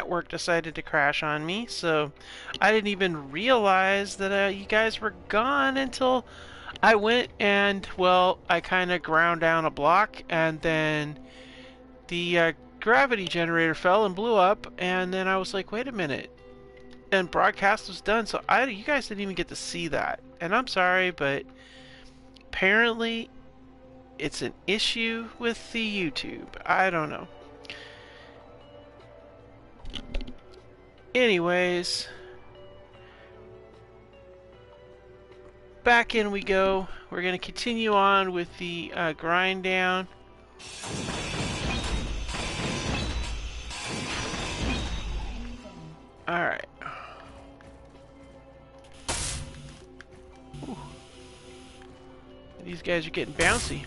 network decided to crash on me, so I didn't even realize that you guys were gone until I went and, well, I kind of ground down a block, and then the gravity generator fell and blew up, and then I was like, wait a minute. And broadcast was done, so you guys didn't even get to see that. And I'm sorry, but apparently it's an issue with the YouTube. I don't know. Anyways, back in we go. We're going to continue on with the grind down. Alright. These guys are getting bouncy.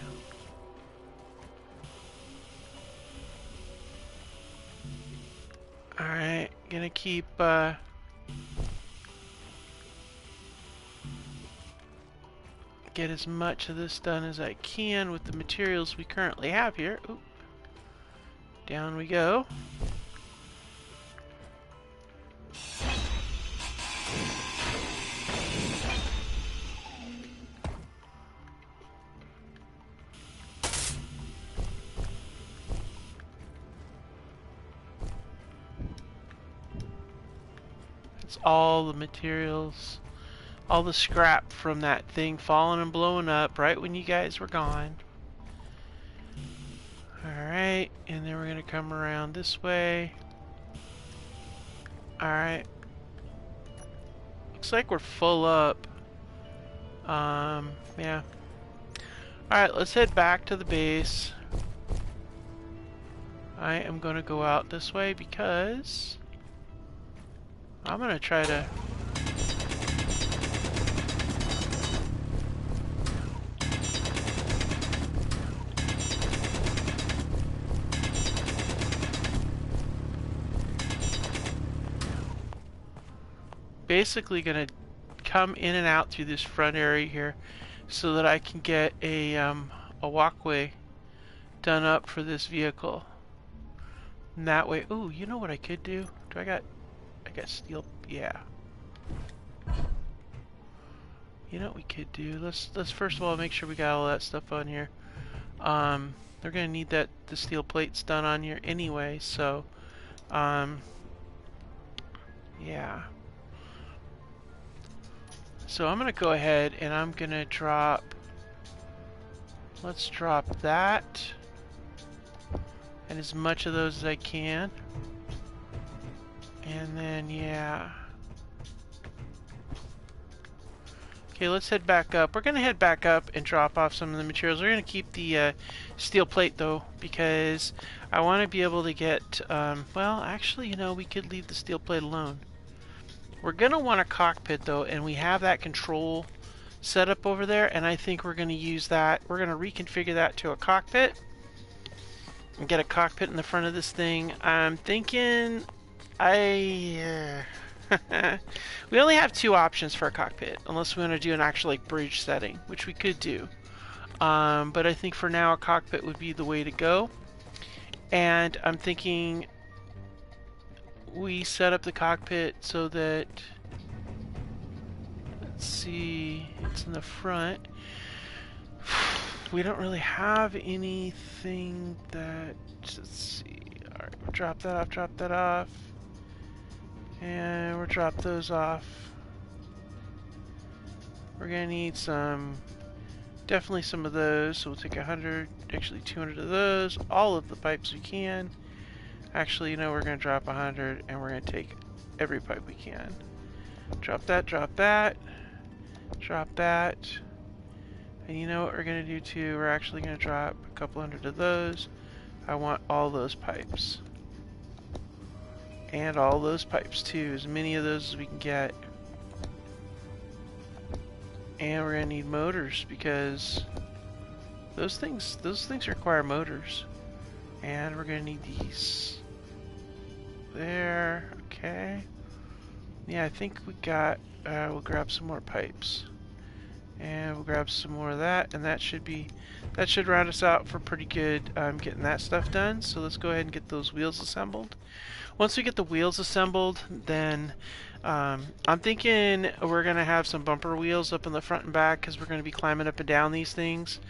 Alright, gonna keep get as much of this done as I can with the materials we currently have here. Oop. Down we go. It's all the materials, all the scrap from that thing falling and blowing up right when you guys were gone. Alright, and then we're going to come around this way. Alright. Looks like we're full up. Yeah. Alright, let's head back to the base. I am going to go out this way because I'm going to try to... basically going to come in and out through this front area here so that I can get a walkway done up for this vehicle. And that way, ooh, you know what I could do? I got steel, yeah. You know what we could do? Let's first of all make sure we got all that stuff on here. They're gonna need the steel plates done on here anyway, so yeah. So I'm gonna go ahead and I'm gonna drop, let's drop that and as much of those as I can. And then, yeah. Okay, let's head back up. We're gonna head back up and drop off some of the materials. We're gonna keep the steel plate though, because I want to be able to get, well, actually, you know, we could leave the steel plate alone. We're gonna want a cockpit though, and we have that control set up over there, and I think we're gonna use that. We're gonna reconfigure that to a cockpit and get a cockpit in the front of this thing. I'm thinking we only have two options for a cockpit, unless we want to do an actual like bridge setting, which we could do. But I think for now a cockpit would be the way to go. And I'm thinking we set up the cockpit so that, let's see, it's in the front. We don't really have anything that, let's see, alright, we'll drop that off. And we'll drop those off. We're gonna need definitely some of those, so we'll take 100, actually 200 of those, all of the pipes we can. Actually, you know, we're gonna drop 100 and we're gonna take every pipe we can. Drop that, drop that, drop that. And you know what we're gonna do too? We're actually gonna drop a couple hundred of those. I want all those pipes. And all those pipes too, as many of those as we can get. And we're gonna need motors because those things require motors. And we're gonna need these. There, okay. Yeah, I think we got, we'll grab some more pipes. And we'll grab some more of that, and that should round us out for pretty good getting that stuff done. So let's go ahead and get those wheels assembled. once we get the wheels assembled, then I'm thinking we're going to have some bumper wheels up in the front and back because we're going to be climbing up and down these things.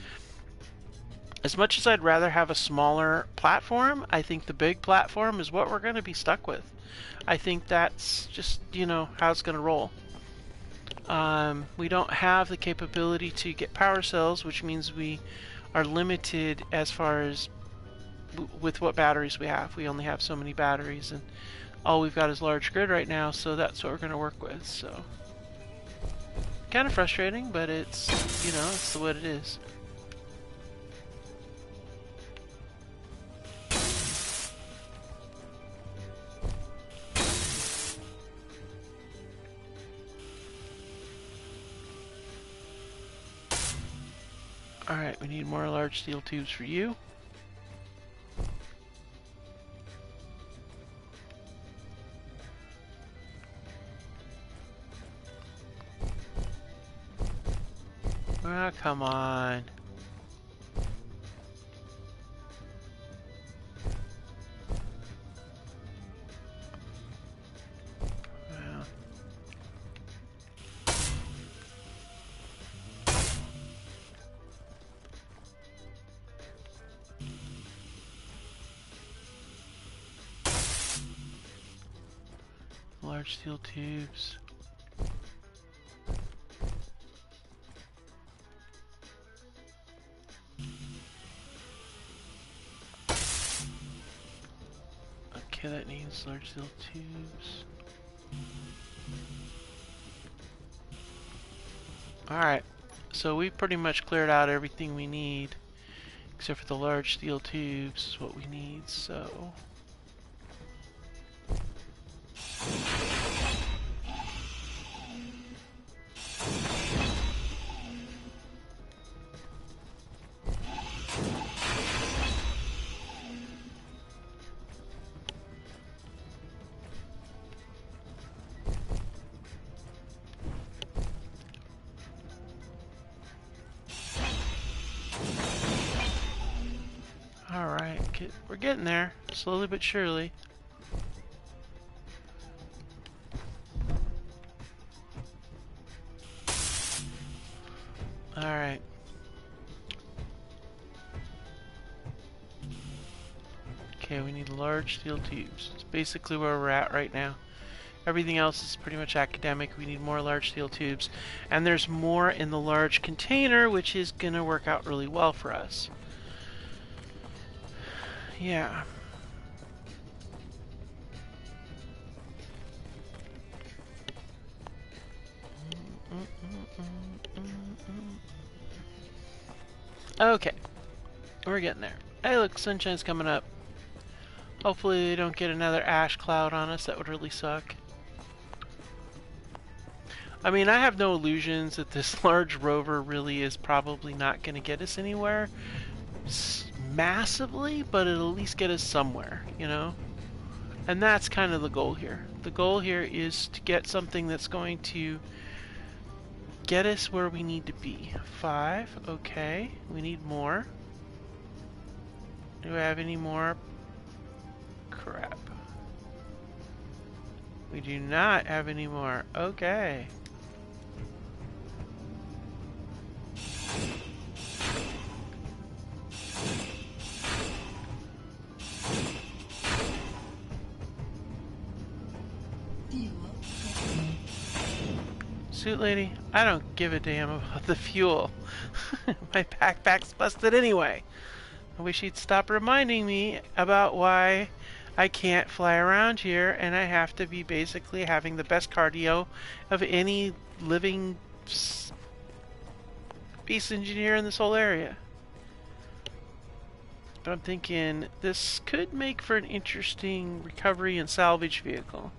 As much as I'd rather have a smaller platform, I think the big platform is what we're going to be stuck with. I think that's just, you know, how it's going to roll. We don't have the capability to get power cells, which means we are limited as far as with what batteries we have. We only have so many batteries, and all we've got is large grid right now, so that's what we're going to work with. So kind of frustrating, but it's, you know, it's what it is. Alright, we need more large steel tubes for you. Ah, come on. Well. Large steel tubes. Okay, that needs large steel tubes. Alright, so we pretty much cleared out everything we need, except for the large steel tubes is what we need, so... Alright, we're getting there, slowly but surely. Alright. Okay, we need large steel tubes. It's basically where we're at right now. Everything else is pretty much academic. We need more large steel tubes. And there's more in the large container, which is going to work out really well for us. Yeah. Okay. We're getting there. Hey, look, sunshine's coming up. Hopefully they don't get another ash cloud on us. That would really suck. I mean, I have no illusions that this large rover really is probably not going to get us anywhere massively, but it'll at least get us somewhere, you know? And that's kind of the goal here. The goal here is to get something that's going to get us where we need to be. 5, okay. We need more. Do I have any more? Crap. We do not have any more. Okay. Suit lady, I don't give a damn about the fuel. My backpack's busted anyway. I wish he'd stop reminding me about why I can't fly around here and I have to be basically having the best cardio of any living space engineer in this whole area. But I'm thinking this could make for an interesting recovery and salvage vehicle.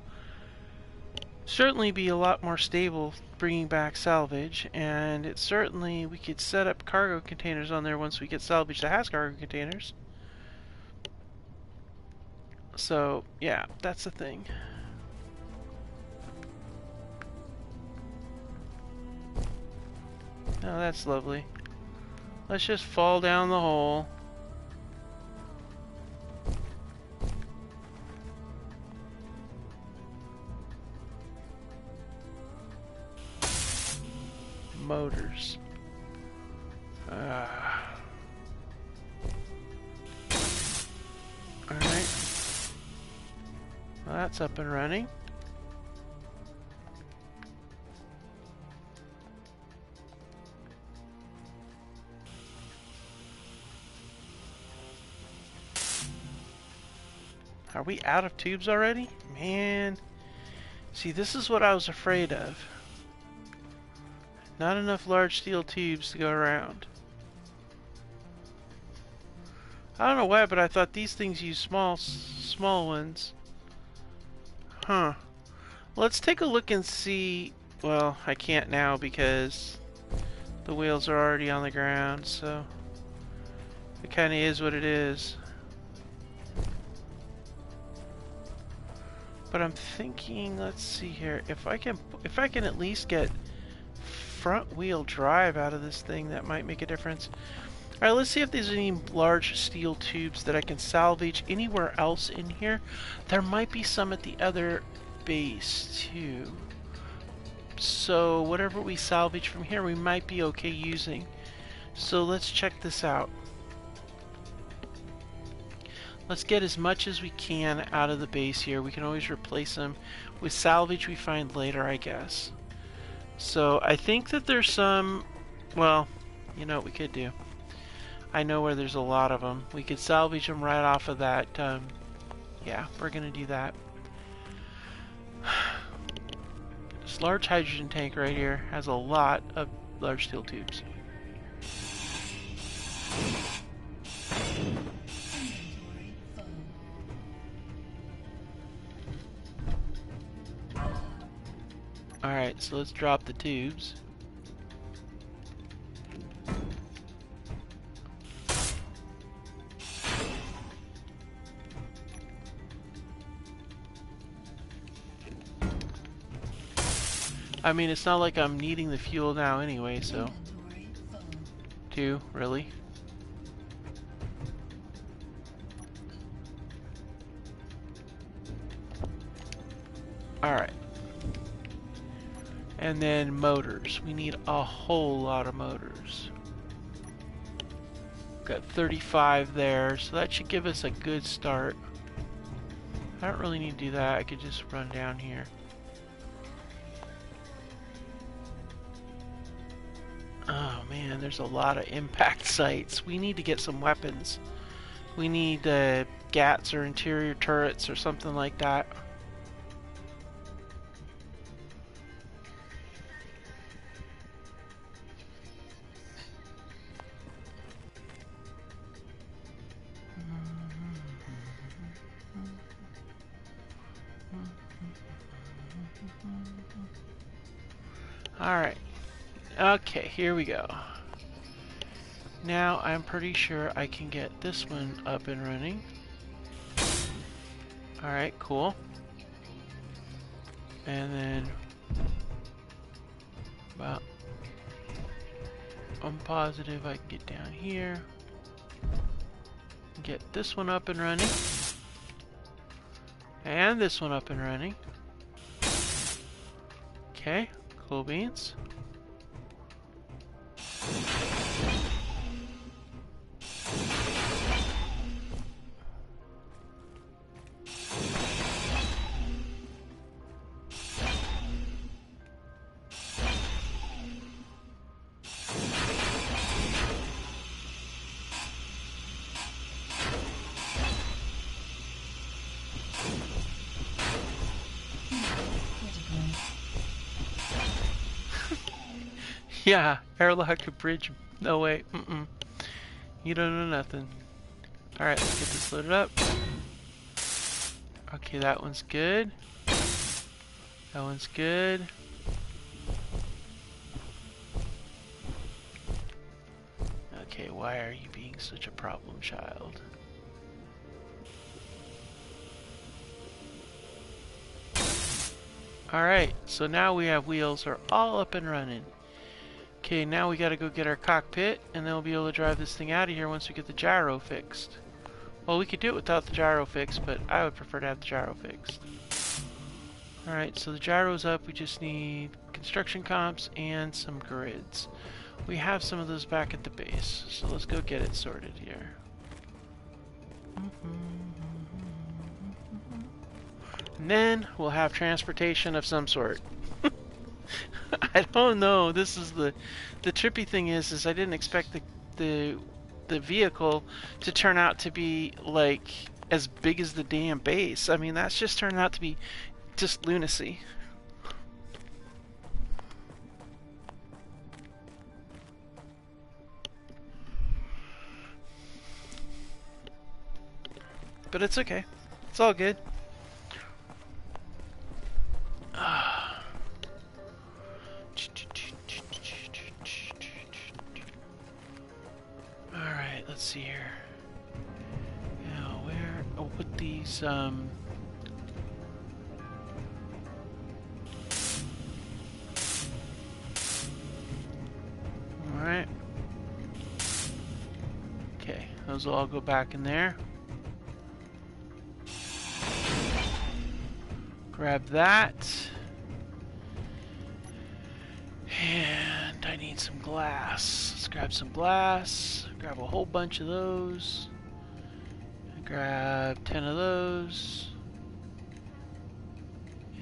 Certainly be a lot more stable bringing back salvage, and it certainly, we could set up cargo containers on there once we get salvage that has cargo containers. So yeah, that's the thing. Oh, that's lovely. Let's just fall down the hole. motors. Alright. Well, that's up and running. Are we out of tubes already? Man. See, this is what I was afraid of. Not enough large steel tubes to go around. I don't know why, but I thought these things use small ones. Huh. Let's take a look and see. Well, I can't now because the wheels are already on the ground, so it kind of is what it is. But I'm thinking, let's see here, if I can at least get front wheel drive out of this thing, that might make a difference. Alright, let's see if there's any large steel tubes that I can salvage anywhere else in here. There might be some at the other base too. So whatever we salvage from here, we might be okay using. So let's check this out. Let's get as much as we can out of the base here. We can always replace them with salvage we find later, I guess. So I think that there's some, well, you know what we could do. I know where there's a lot of them. We could salvage them right off of that. Yeah, we're gonna do that. This large hydrogen tank right here has a lot of large steel tubes. Alright, so let's drop the tubes. I mean, it's not like I'm needing the fuel now anyway, so... Two, really? Alright. And then motors. We need a whole lot of motors. Got 35 there, so that should give us a good start. I don't really need to do that. I could just run down here. Oh man, there's a lot of impact sites. We need to get some weapons. We need GATs or interior turrets or something like that. Alright. Okay, here we go. Now I'm pretty sure I can get this one up and running. Alright, cool. And then... well, I'm positive I can get down here. Get this one up and running. And this one up and running. Okay, cool beans. Yeah, airlock a bridge. No way. You don't know nothing. Alright, let's get this loaded up. Okay, that one's good. That one's good. Okay, why are you being such a problem child? Alright, so now we have wheels are all up and running. Okay, now we gotta go get our cockpit, and then we'll be able to drive this thing out of here once we get the gyro fixed. Well, we could do it without the gyro fixed, but I would prefer to have the gyro fixed. Alright, so the gyro's up, we just need construction comps and some grids. We have some of those back at the base, so let's go get it sorted here. And then we'll have transportation of some sort. I don't know. This is the trippy thing is I didn't expect the vehicle to turn out to be like as big as the damn base. I mean, that's just turned out to be just lunacy. But it's okay. It's all good. Alright, let's see here. Now, where... I'll put these, Alright. Okay, those will all go back in there. Grab that. And I need some glass. Let's grab some glass. Grab a whole bunch of those. Grab 10 of those.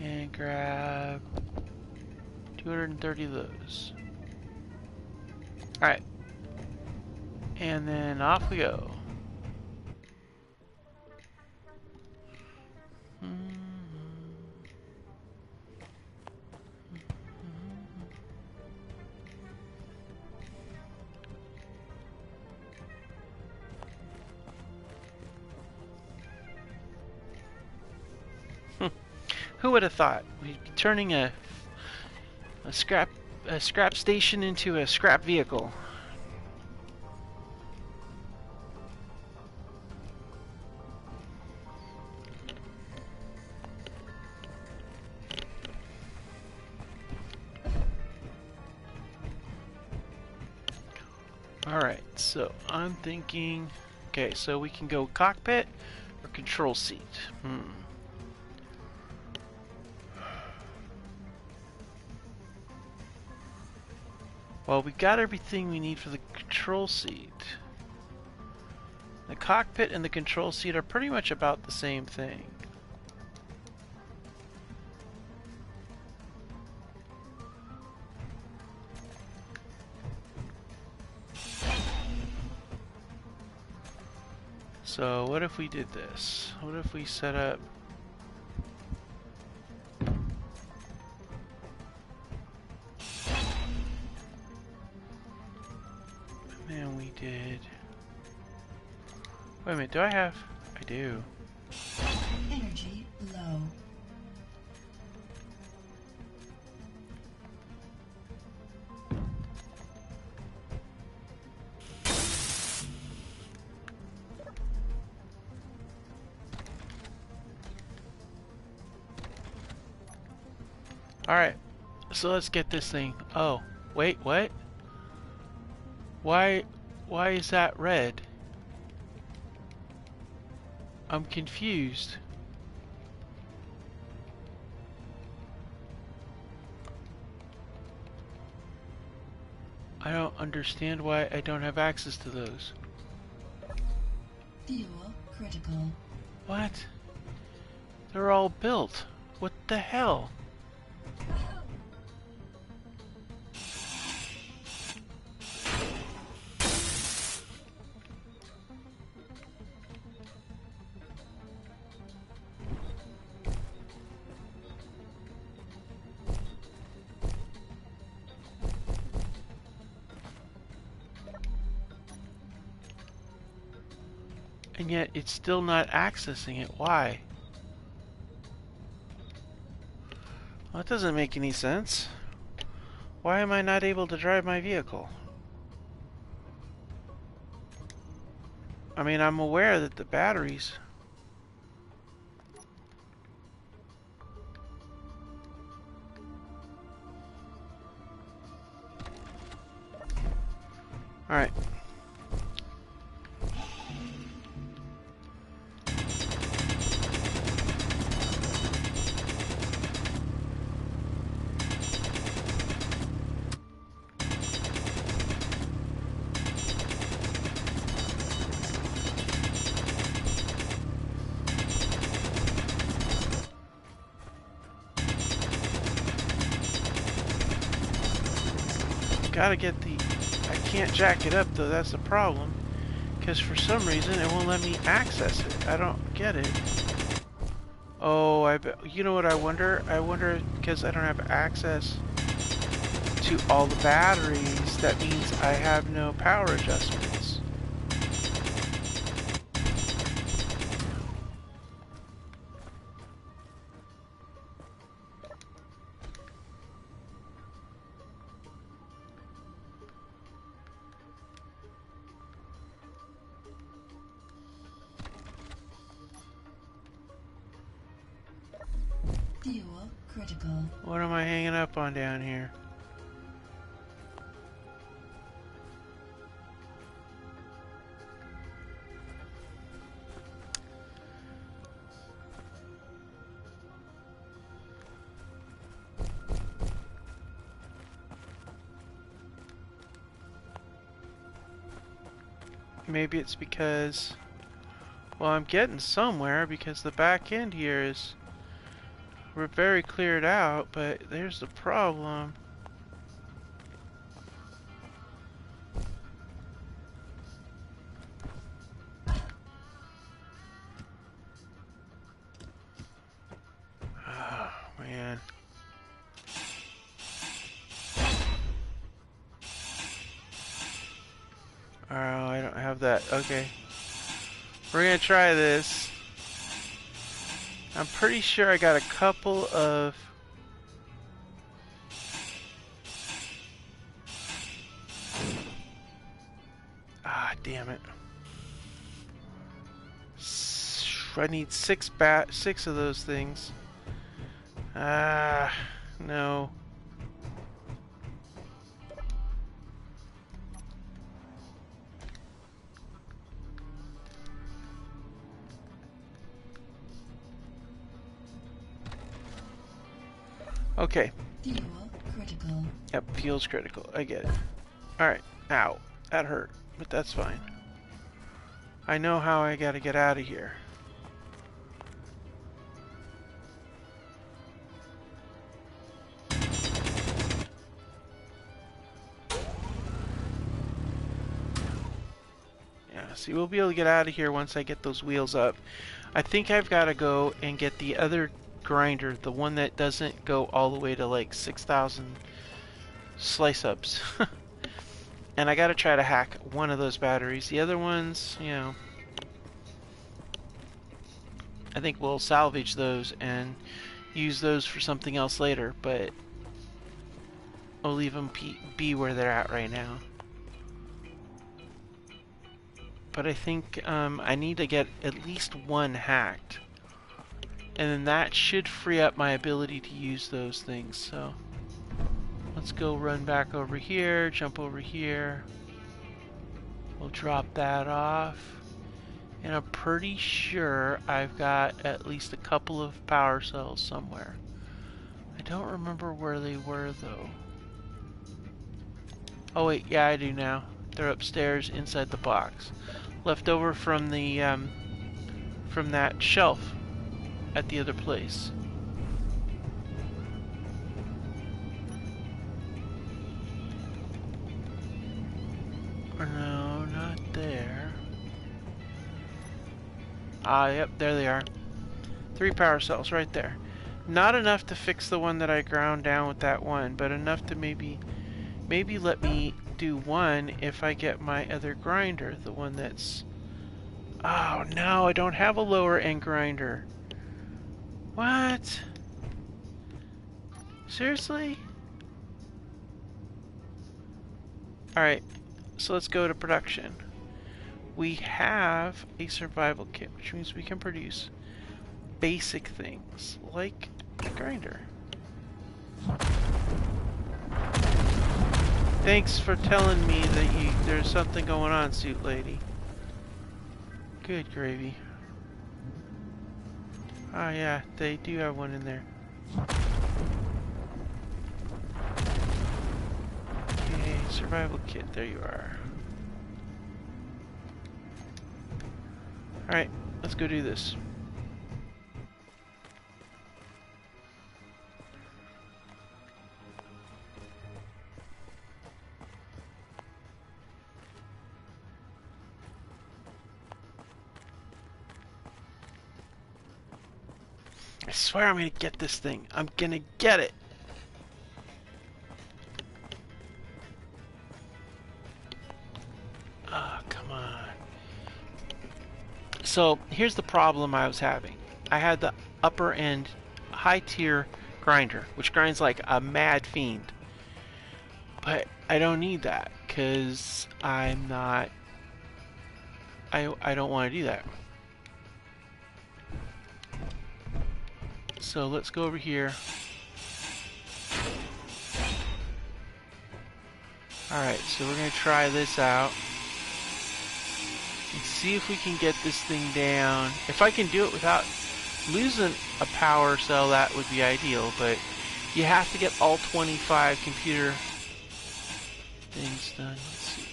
And grab 230 of those. Alright. And then off we go. Who would have thought we'd be turning a scrap station into a scrap vehicle? Alright, so I'm thinking, okay, so we can go cockpit or control seat. Well, we got everything we need for the control seat. The cockpit and the control seat are pretty much about the same thing. So what if we did this? What if we set up... And then we did... Wait a minute, do I have... I do. Energy low. Alright, so let's get this thing. Oh, wait, what? Why is that red? I'm confused. I don't understand why I don't have access to those. Fuel critical. What? They're all built. What the hell? And yet it's still not accessing it. Why? Well, that doesn't make any sense. Why am I not able to drive my vehicle? I mean, I'm aware that the batteries... Alright. gotta get the... I can't jack it up though, that's the problem. Because for some reason it won't let me access it. I don't get it. Oh, I bet... You know what I wonder? I wonder because I don't have access to all the batteries, that means I have no power adjustments. Fuel critical. What am I hanging up on down here? Maybe it's because... Well, I'm getting somewhere because the back end here is... We're very cleared out, but there's the problem. Oh, man. Oh, I don't have that. Okay. We're gonna try this. I'm pretty sure I got a couple of... Ah, damn it. I need six of those things. Ah, no. Okay. Fuel critical. Yep, fuel's critical. I get it. Alright. Ow. That hurt. But that's fine. I know how I gotta get out of here. Yeah, see, we'll be able to get out of here once I get those wheels up. I think I've got to go and get the other grinder, the one that doesn't go all the way to like 6,000 slice ups. And I got to try to hack one of those batteries. The other ones, you know, I think we'll salvage those and use those for something else later, but I'll leave them be where they're at right now. But I think I need to get at least one hacked. And then that should free up my ability to use those things. So let's go run back over here, jump over here. We'll drop that off. And I'm pretty sure I've got at least a couple of power cells somewhere. I don't remember where they were though. Oh wait, yeah, I do now. They're upstairs inside the box. Left over from the from that shelf at the other place. No, not there. Ah, yep, there they are. 3 power cells right there. Not enough to fix the one that I ground down with that one, but enough to maybe let me do one if I get my other grinder, the one that's... Oh no, I don't have a lower end grinder. What? Seriously? Alright, so let's go to production. We have a survival kit, which means we can produce basic things, like a grinder. Thanks for telling me that there's something going on, suit lady. Good gravy. Oh yeah, they do have one in there. Okay, survival kit, there you are. Alright, let's go do this. swear I'm gonna get this thing. I'm gonna get it. Ah, come on. So here's the problem I was having. I had the upper end high tier grinder, which grinds like a mad fiend. But I don't need that because I'm not. I don't want to do that. So let's go over here. Alright, so we're going to try this out. And see if we can get this thing down. If I can do it without losing a power cell, that would be ideal. But you have to get all 25 computer things done. Let's see.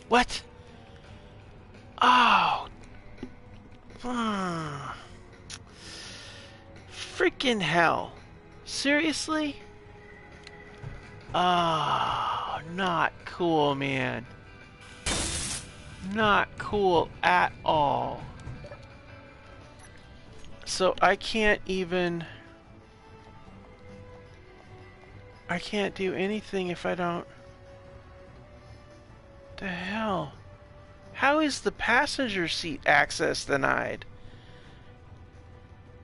What? Oh. Freaking hell. Seriously? Oh, not cool, man. Not cool at all. So I can't do anything if I don't. The hell? How is the passenger seat access denied?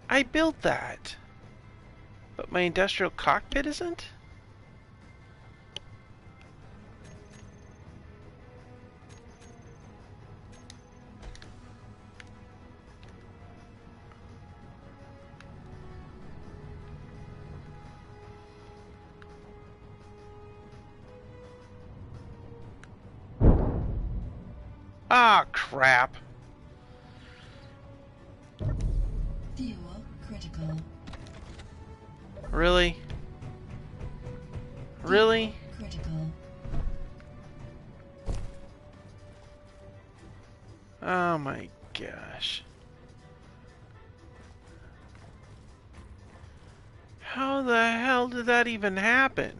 I built that. But my industrial cockpit isn't? Ah, crap. Fuel critical. Really? Really? Critical. Oh my gosh. How the hell did that even happen?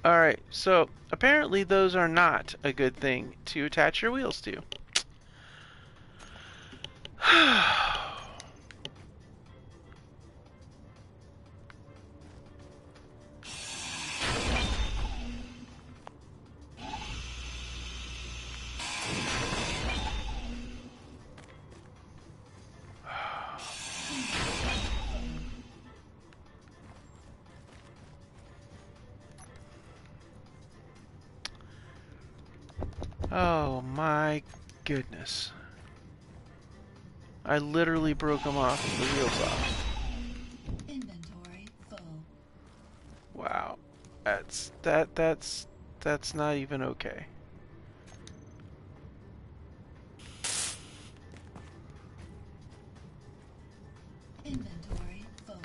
Alright, so apparently those are not a good thing to attach your wheels to. Oh my goodness. I literally broke them off, the wheels off. Inventory full. Wow. That's not even okay. Inventory full.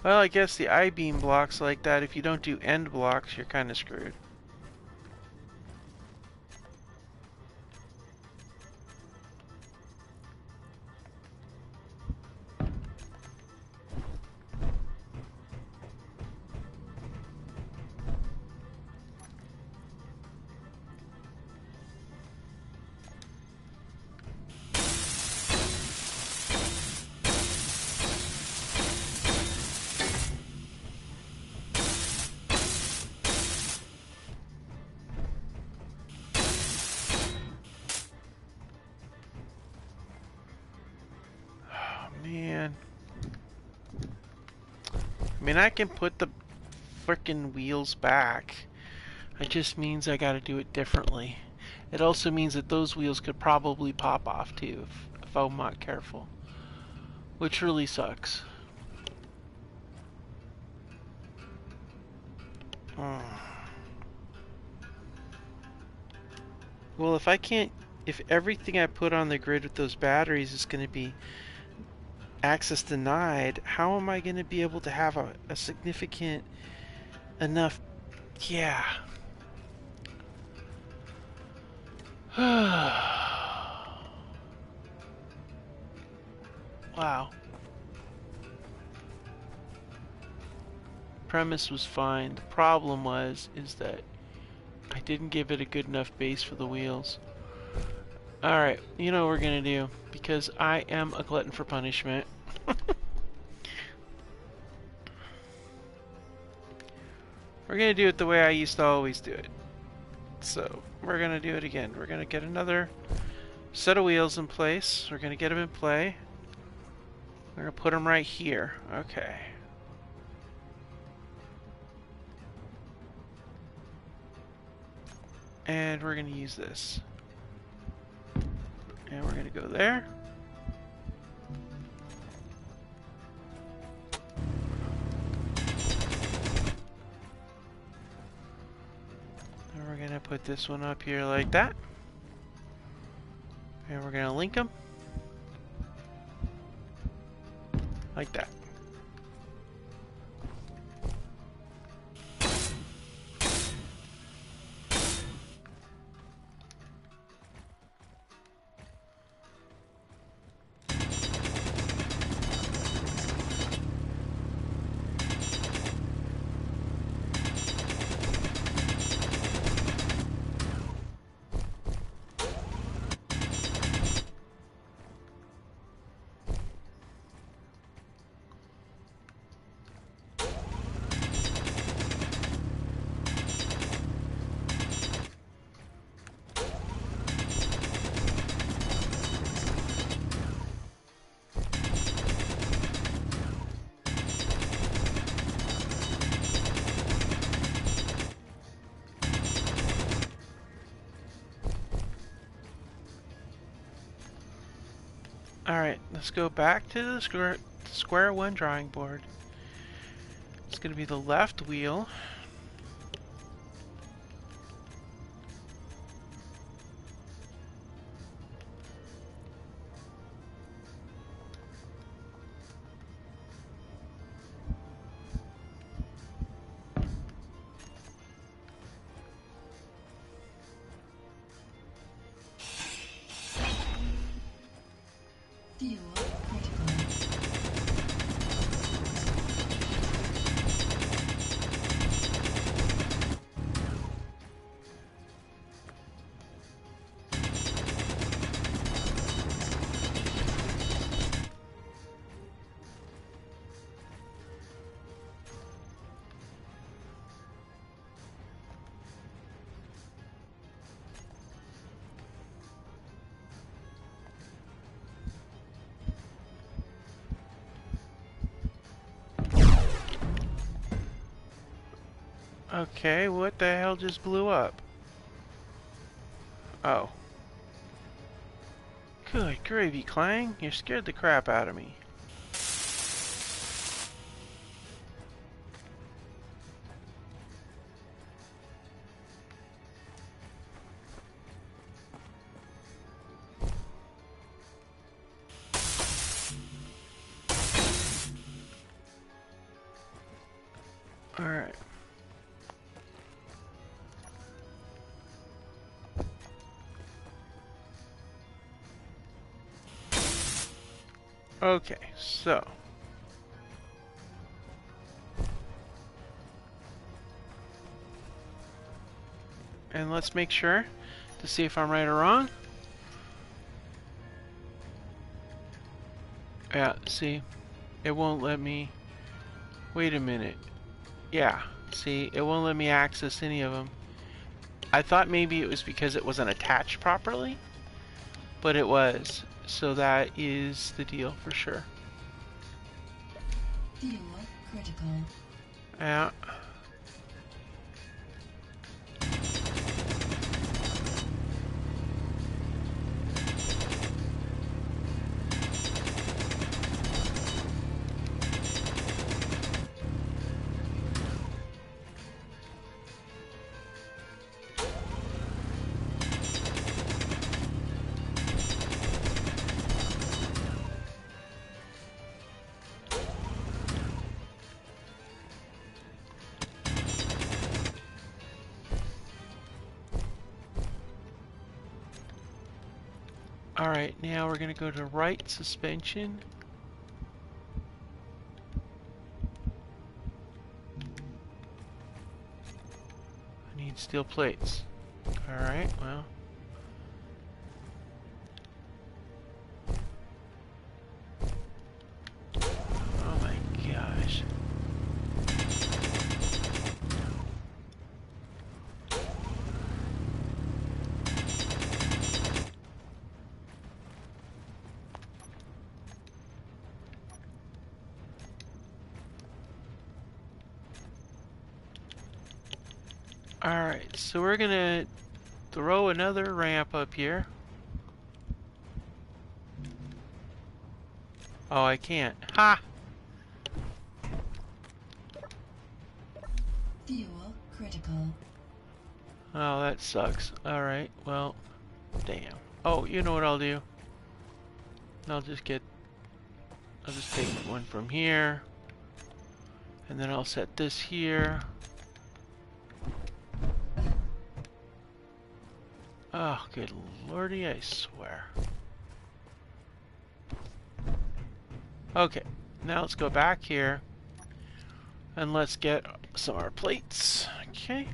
Well, I guess the I-beam blocks like that, if you don't do end blocks, you're kind of screwed. Man. I mean, I can put the frickin' wheels back. It just means I gotta do it differently. It also means that those wheels could probably pop off too if I'm not careful. Which really sucks. Oh. Well, if everything I put on the grid with those batteries is going to be access denied, how am I going to be able to have a significant enough? Yeah. Wow. Premise was fine. The problem is that I didn't give it a good enough base for the wheels. Alright, you know what we're gonna do. Because I am a glutton for punishment. We're gonna do it the way I used to always do it. So, we're gonna do it again. We're gonna get another set of wheels in place. We're gonna get them in play. We're gonna put them right here. Okay. And we're gonna use this. And we're gonna go there. And we're gonna put this one up here like that. And we're gonna link them. Like that. Alright, let's go back to the square one drawing board. It's going to be the left wheel. Fuel critical. Okay, what the hell just blew up? Oh. Good gravy, Clang. You scared the crap out of me. Alright. Okay, so. And let's make sure to see if I'm right or wrong. Yeah, see, it won't let me. Wait a minute. Yeah, see, it won't let me access any of them. I thought maybe it was because it wasn't attached properly, but it was. So that is the deal for sure. Fuel critical. Yeah. Alright, now we're going to go to right suspension. Need steel plates. Alright, well. Oh my gosh. Alright, so we're gonna throw another ramp up here. Oh, I can't. Ha! Fuel critical. Oh, that sucks. Alright, well, damn. Oh, you know what I'll do? I'll just take one from here. And then I'll set this here. Oh, good lordy, I swear. Okay, now let's go back here. And let's get some of our plates. Okay.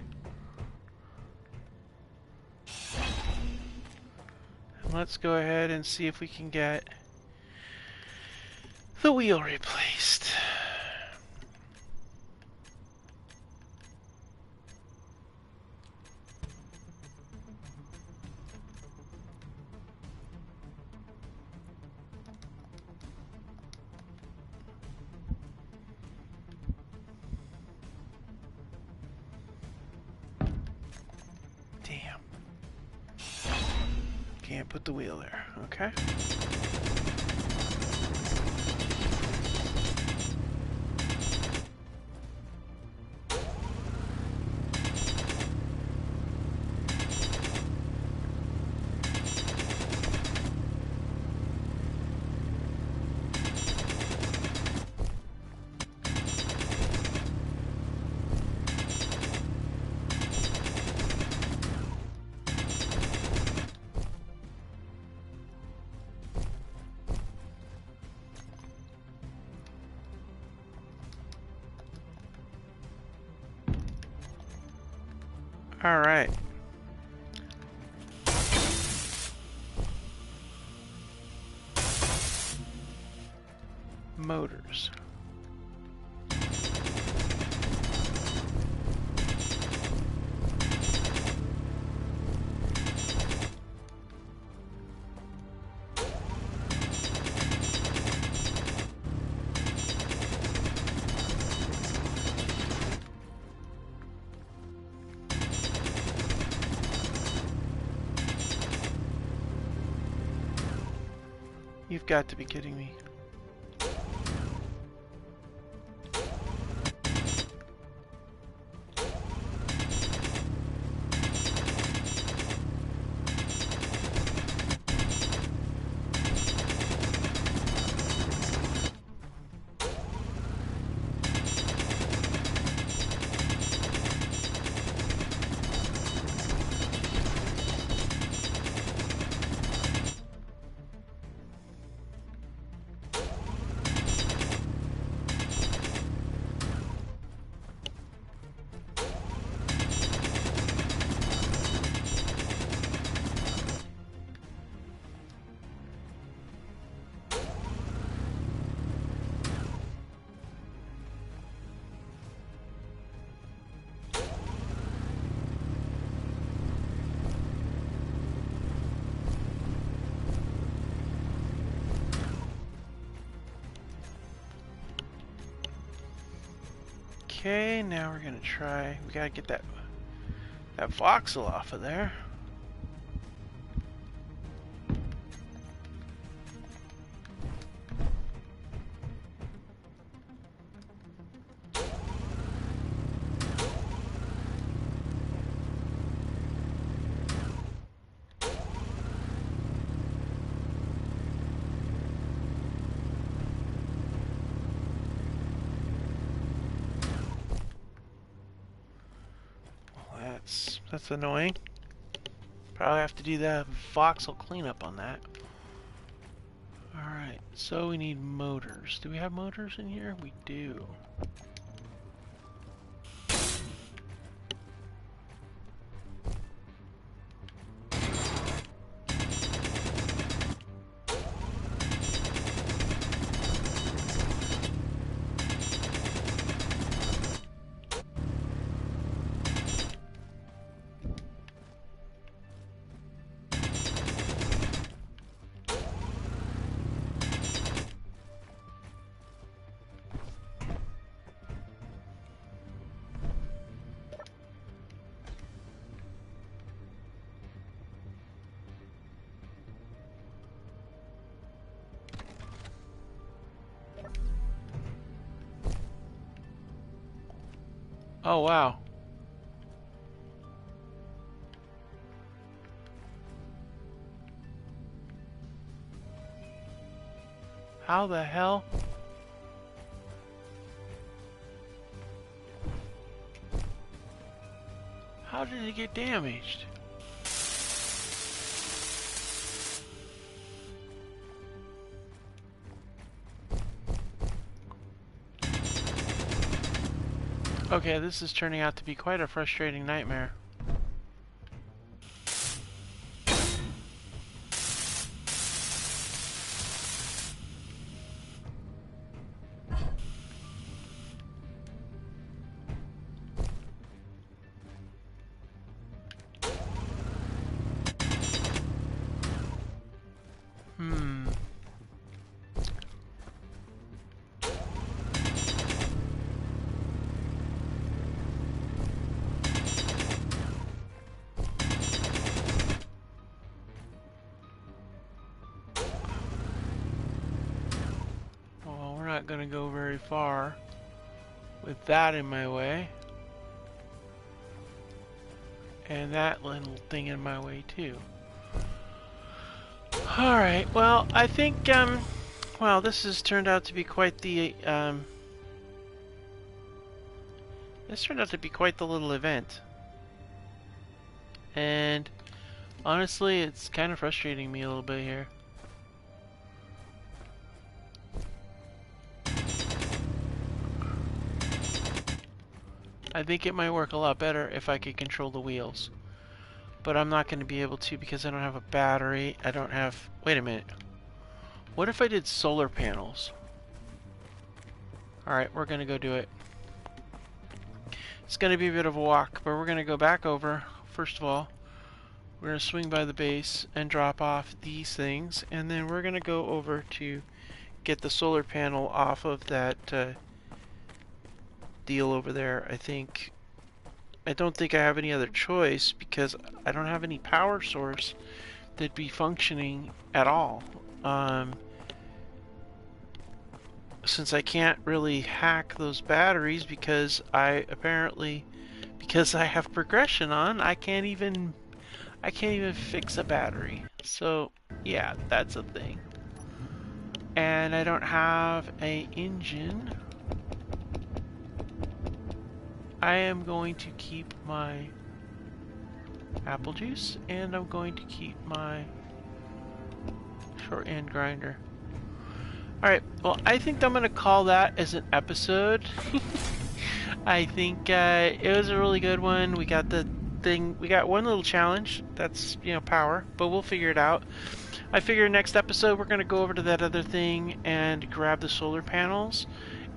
And let's go ahead and see if we can get the wheel replaced. Damn. Can't put the wheel there. Okay. All right. Motors. You've got to be kidding me. Okay, now we're gonna try. We gotta get that voxel off of there. That's annoying. Probably have to do the voxel cleanup on that. Alright, so we need motors. Do we have motors in here? We do. Oh, wow. How the hell? How did it get damaged? Okay, this is turning out to be quite a frustrating nightmare. Hmm. Well, we're not gonna go very far with that in my way. And that little thing in my way too. Alright, well, I think, well, this has turned out to be quite the, this turned out to be quite the little event. And honestly, it's kind of frustrating me a little bit here. I think it might work a lot better if I could control the wheels. But I'm not going to be able to because I don't have a battery. I don't have... Wait a minute. What if I did solar panels? Alright, we're going to go do it. It's going to be a bit of a walk, but we're going to go back over. First of all, we're going to swing by the base and drop off these things. And then we're going to go over to get the solar panel off of that deal over there. I don't think I have any other choice because I don't have any power source that'd be functioning at all. Since I can't really hack those batteries because because I have progression on, I can't even fix a battery. So yeah, that's a thing. And I don't have a engine. I am going to keep my apple juice, and I'm going to keep my short end grinder. Alright, well, I think I'm going to call that as an episode. I think it was a really good one. We got the thing, we got one little challenge. That's, you know, power, but we'll figure it out. I figure next episode we're going to go over to that other thing and grab the solar panels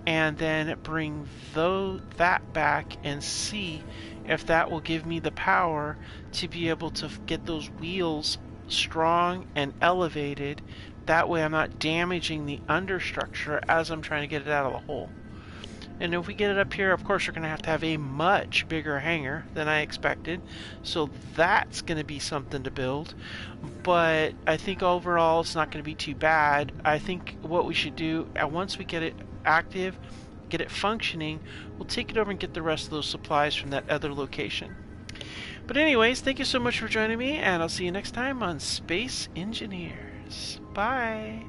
and then bring that back and see if that will give me the power to be able to get those wheels strong and elevated. That way I'm not damaging the understructure as I'm trying to get it out of the hole. And if we get it up here, of course, we're going to have a much bigger hangar than I expected. So that's going to be something to build. But I think overall it's not going to be too bad. I think what we should do, once we get it active, get it functioning, we'll take it over and get the rest of those supplies from that other location. But anyways, thank you so much for joining me, and I'll see you next time on Space Engineers. Bye!